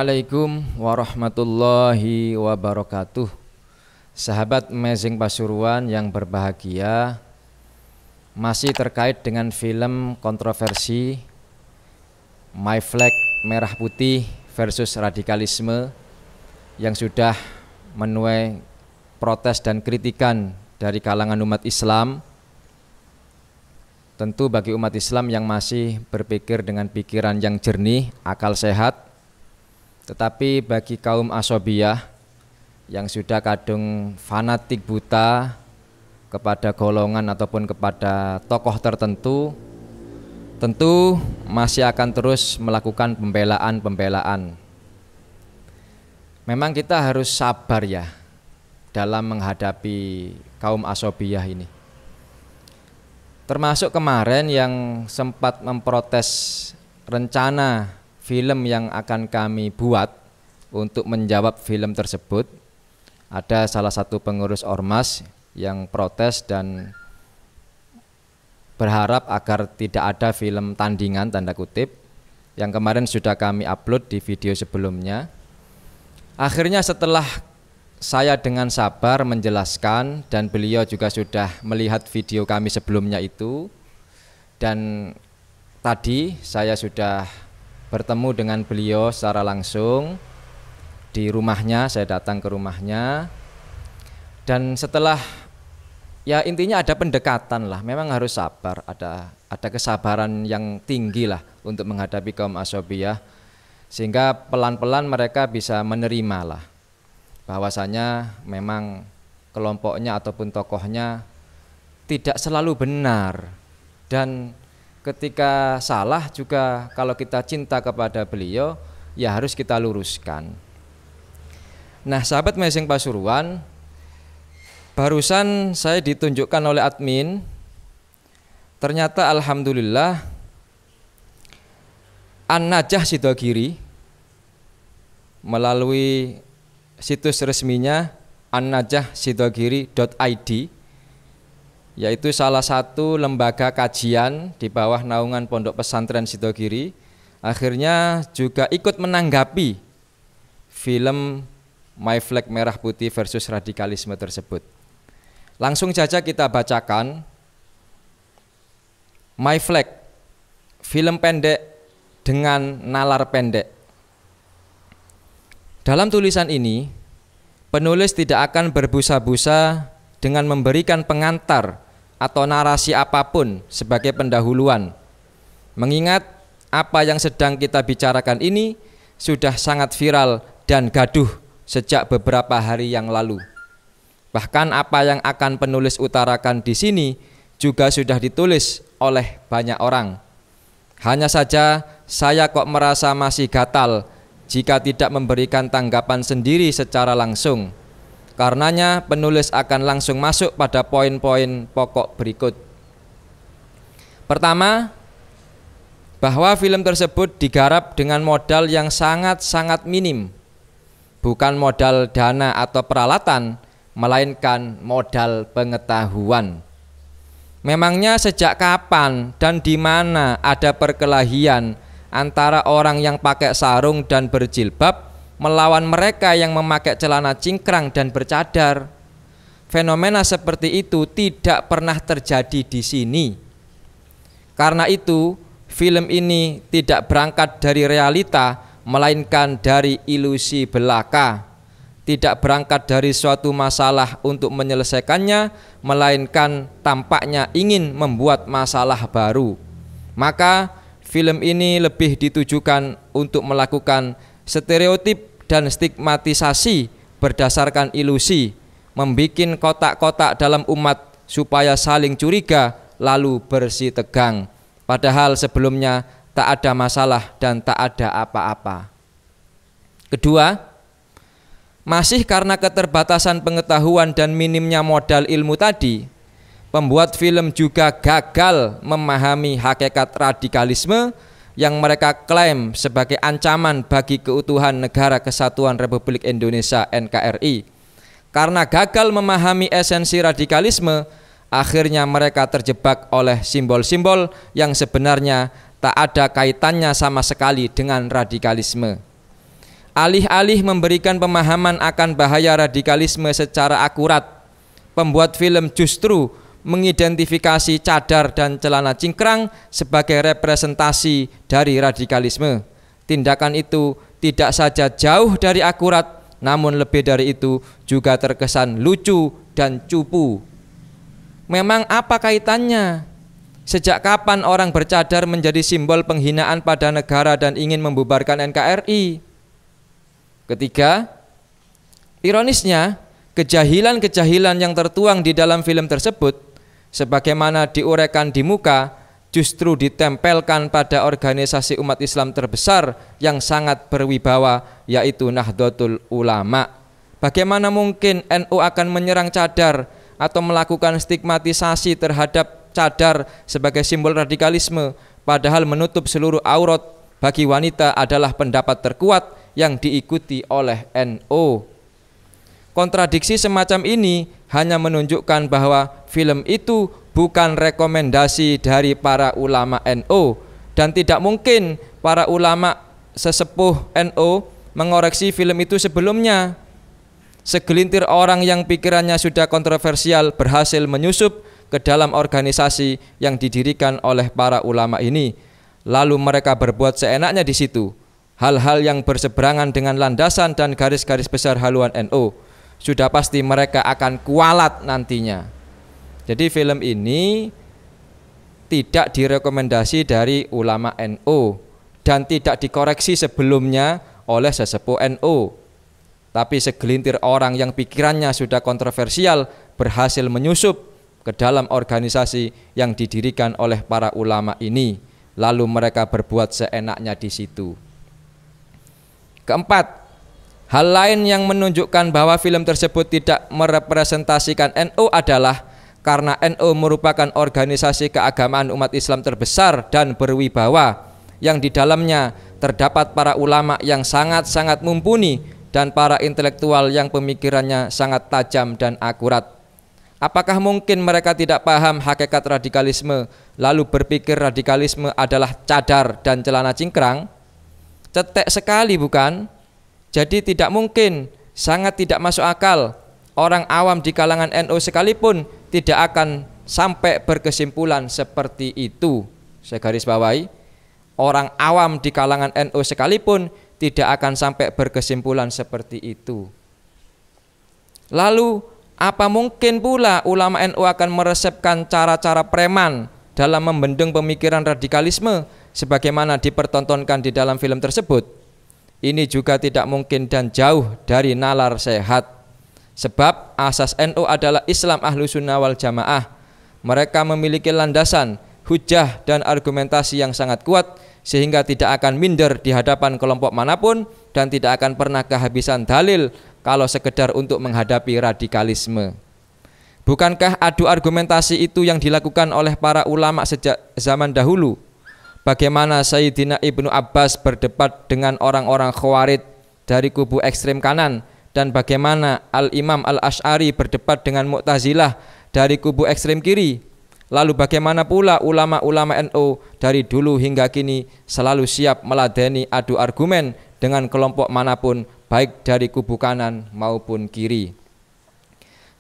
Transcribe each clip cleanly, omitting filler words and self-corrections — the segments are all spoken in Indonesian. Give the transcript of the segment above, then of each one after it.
Assalamualaikum warahmatullahi wabarakatuh. Sahabat Amazing Pasuruan yang berbahagia, masih terkait dengan film kontroversi My Flag Merah Putih versus radikalisme yang sudah menuai protes dan kritikan dari kalangan umat Islam. Tentu bagi umat Islam yang masih berpikir dengan pikiran yang jernih, akal sehat, tetapi bagi kaum asobiyah yang sudah kadung fanatik buta kepada golongan ataupun kepada tokoh tertentu, tentu masih akan terus melakukan pembelaan. Memang kita harus sabar ya dalam menghadapi kaum asobiyah ini. Termasuk kemarin yang sempat memprotes rencana film yang akan kami buat untuk menjawab film tersebut. Ada salah satu pengurus ormas yang protes dan berharap agar tidak ada film tandingan tanda kutip yang kemarin sudah kami upload di video sebelumnya. Akhirnya setelah saya dengan sabar menjelaskan dan beliau juga sudah melihat video kami sebelumnya itu, dan tadi saya sudah bertemu dengan beliau secara langsung di rumahnya. Saya datang ke rumahnya dan setelah ya intinya ada pendekatan lah. Memang harus sabar, ada kesabaran yang tinggi lah untuk menghadapi kaum asobiyah, sehingga pelan-pelan mereka bisa menerima lah bahwasanya memang kelompoknya ataupun tokohnya tidak selalu benar, dan ketika salah juga kalau kita cinta kepada beliau ya harus kita luruskan. Nah, sahabat Amazing Pasuruan, barusan saya ditunjukkan oleh admin, ternyata alhamdulillah An-Najah Sidogiri melalui situs resminya annajahsidogiri.id, yaitu salah satu lembaga kajian di bawah naungan Pondok Pesantren Sidogiri, akhirnya juga ikut menanggapi film My Flag Merah Putih versus radikalisme tersebut. Langsung saja kita bacakan. My Flag, film pendek dengan nalar pendek. Dalam tulisan ini, penulis tidak akan berbusa-busa dengan memberikan pengantar atau narasi apapun sebagai pendahuluan, mengingat apa yang sedang kita bicarakan ini sudah sangat viral dan gaduh sejak beberapa hari yang lalu. Bahkan apa yang akan penulis utarakan di sini juga sudah ditulis oleh banyak orang. Hanya saja saya kok merasa masih gatal jika tidak memberikan tanggapan sendiri secara langsung. Karenanya penulis akan langsung masuk pada poin-poin pokok berikut. Pertama, bahwa film tersebut digarap dengan modal yang sangat-sangat minim. Bukan modal dana atau peralatan, melainkan modal pengetahuan. Memangnya sejak kapan dan di mana ada perkelahian antara orang yang pakai sarung dan berjilbab melawan mereka yang memakai celana cingkrang dan bercadar? Fenomena seperti itu tidak pernah terjadi di sini. Karena itu, film ini tidak berangkat dari realita, melainkan dari ilusi belaka. Tidak berangkat dari suatu masalah untuk menyelesaikannya, melainkan tampaknya ingin membuat masalah baru. Maka film ini lebih ditujukan untuk melakukan stereotip dan stigmatisasi berdasarkan ilusi, membikin kotak-kotak dalam umat supaya saling curiga lalu bersih tegang, padahal sebelumnya tak ada masalah dan tak ada apa-apa. Kedua, masih karena keterbatasan pengetahuan dan minimnya modal ilmu tadi, pembuat film juga gagal memahami hakikat radikalisme yang mereka klaim sebagai ancaman bagi keutuhan Negara Kesatuan Republik Indonesia (NKRI). Karena gagal memahami esensi radikalisme, akhirnya mereka terjebak oleh simbol-simbol yang sebenarnya tak ada kaitannya sama sekali dengan radikalisme. Alih-alih memberikan pemahaman akan bahaya radikalisme secara akurat, pembuat film justru mengidentifikasi cadar dan celana cingkrang sebagai representasi dari radikalisme. Tindakan itu tidak saja jauh dari akurat, namun lebih dari itu juga terkesan lucu dan cupu. Memang apa kaitannya? Sejak kapan orang bercadar menjadi simbol penghinaan pada negara dan ingin membubarkan NKRI? Ketiga, ironisnya, kejahilan-kejahilan yang tertuang di dalam film tersebut, sebagaimana diuraikan di muka, justru ditempelkan pada organisasi umat Islam terbesar yang sangat berwibawa, yaitu Nahdlatul Ulama. Bagaimana mungkin NU akan menyerang cadar atau melakukan stigmatisasi terhadap cadar sebagai simbol radikalisme, padahal menutup seluruh aurat bagi wanita adalah pendapat terkuat yang diikuti oleh NU. Kontradiksi semacam ini hanya menunjukkan bahwa film itu bukan rekomendasi dari para ulama NU, dan tidak mungkin para ulama sesepuh NU mengoreksi film itu sebelumnya. Segelintir orang yang pikirannya sudah kontroversial berhasil menyusup ke dalam organisasi yang didirikan oleh para ulama ini, lalu mereka berbuat seenaknya di situ, hal-hal yang berseberangan dengan landasan dan garis-garis besar haluan NU. Sudah pasti mereka akan kualat nantinya. Jadi film ini tidak direkomendasi dari ulama NU dan tidak dikoreksi sebelumnya oleh sesepuh NU. Tapi segelintir orang yang pikirannya sudah kontroversial berhasil menyusup ke dalam organisasi yang didirikan oleh para ulama ini, lalu mereka berbuat seenaknya di situ. Keempat, hal lain yang menunjukkan bahwa film tersebut tidak merepresentasikan NU adalah karena NU merupakan organisasi keagamaan umat Islam terbesar dan berwibawa, yang di dalamnya terdapat para ulama yang sangat-sangat mumpuni dan para intelektual yang pemikirannya sangat tajam dan akurat. Apakah mungkin mereka tidak paham hakikat radikalisme, lalu berpikir radikalisme adalah cadar dan celana cingkrang? Cetek sekali, bukan? Jadi tidak mungkin, sangat tidak masuk akal. Orang awam di kalangan NU sekalipun tidak akan sampai berkesimpulan seperti itu. Saya garis bawahi, orang awam di kalangan NU sekalipun tidak akan sampai berkesimpulan seperti itu. Lalu apa mungkin pula ulama NU akan meresepkan cara-cara preman dalam membendung pemikiran radikalisme sebagaimana dipertontonkan di dalam film tersebut? Ini juga tidak mungkin dan jauh dari nalar sehat. Sebab asas NU adalah Islam Ahlussunnah wal Jamaah. Mereka memiliki landasan, hujah dan argumentasi yang sangat kuat sehingga tidak akan minder di hadapan kelompok manapun dan tidak akan pernah kehabisan dalil kalau sekedar untuk menghadapi radikalisme. Bukankah adu argumentasi itu yang dilakukan oleh para ulama sejak zaman dahulu? Bagaimana Sayyidina Ibnu Abbas berdebat dengan orang-orang Khawarij dari kubu ekstrem kanan, dan bagaimana Al-Imam Al-Asy'ari berdebat dengan Mu'tazilah dari kubu ekstrem kiri. Lalu bagaimana pula ulama-ulama NU dari dulu hingga kini selalu siap meladeni adu argumen dengan kelompok manapun, baik dari kubu kanan maupun kiri.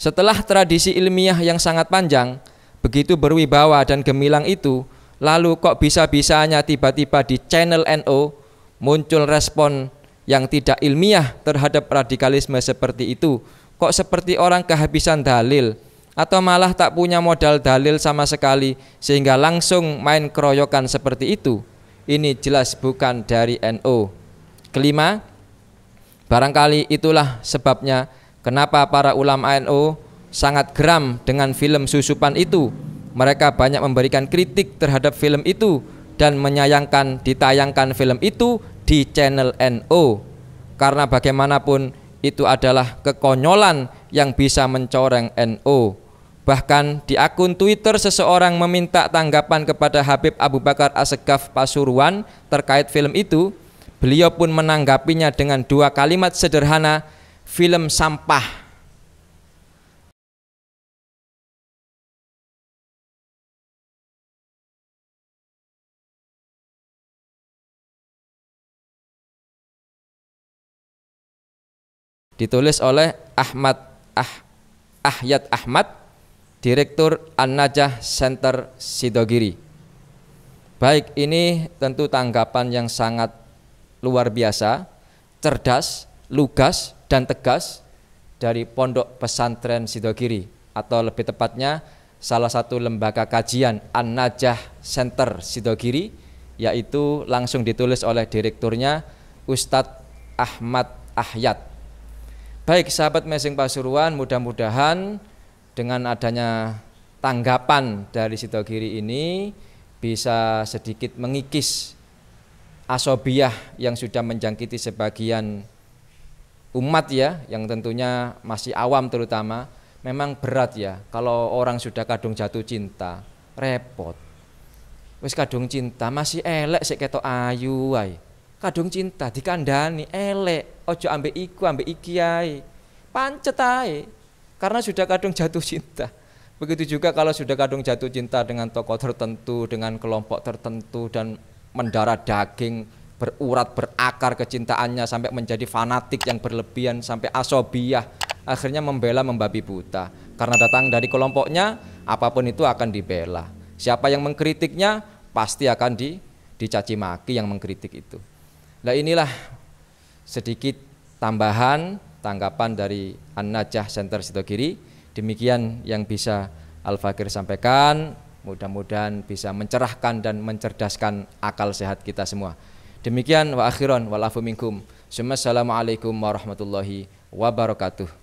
Setelah tradisi ilmiah yang sangat panjang, begitu berwibawa dan gemilang itu, lalu kok bisa-bisanya tiba-tiba di channel NU muncul respon yang tidak ilmiah terhadap radikalisme seperti itu? Kok seperti orang kehabisan dalil, atau malah tak punya modal dalil sama sekali sehingga langsung main keroyokan seperti itu? Ini jelas bukan dari NU. Kelima, barangkali itulah sebabnya kenapa para ulama NU sangat geram dengan film susupan itu. Mereka banyak memberikan kritik terhadap film itu dan menyayangkan ditayangkan film itu di channel NU, karena bagaimanapun itu adalah kekonyolan yang bisa mencoreng NU. Bahkan di akun Twitter seseorang meminta tanggapan kepada Habib Abu Bakar Assegaf Pasuruan terkait film itu. Beliau pun menanggapinya dengan dua kalimat sederhana, film sampah. ditulis oleh Ahyad Ahmad, Direktur An-Najah Center Sidogiri. Baik, ini tentu tanggapan yang sangat luar biasa, cerdas, lugas, dan tegas dari Pondok Pesantren Sidogiri, atau lebih tepatnya salah satu lembaga kajian An-Najah Center Sidogiri, yaitu langsung ditulis oleh direkturnya Ustadz Ahmad Ahyad. Baik sahabat Messing Pasuruan, mudah-mudahan dengan adanya tanggapan dari Sidogiri ini bisa sedikit mengikis asobiyah yang sudah menjangkiti sebagian umat ya, yang tentunya masih awam terutama. Memang berat ya kalau orang sudah kadung jatuh cinta, repot. Wis kadung cinta masih elek sik ketok ayu wae. Kadung cinta dikandani elek, ojo ambek iku ambek iki ae. Pancet ae. Karena sudah kadung jatuh cinta. Begitu juga kalau sudah kadung jatuh cinta dengan tokoh tertentu, dengan kelompok tertentu, dan mendarah daging, berurat, berakar kecintaannya sampai menjadi fanatik yang berlebihan, sampai asobiyah, akhirnya membela membabi buta. Karena datang dari kelompoknya, apapun itu akan dibela. Siapa yang mengkritiknya pasti akan dicaci maki yang mengkritik itu. Nah, inilah sedikit tambahan tanggapan dari An-Najah Center Sidogiri. Demikian yang bisa Al-Fakir sampaikan, mudah-mudahan bisa mencerahkan dan mencerdaskan akal sehat kita semua. Demikian wa akhiran wal afu minkum. Assalamualaikum warahmatullahi wabarakatuh.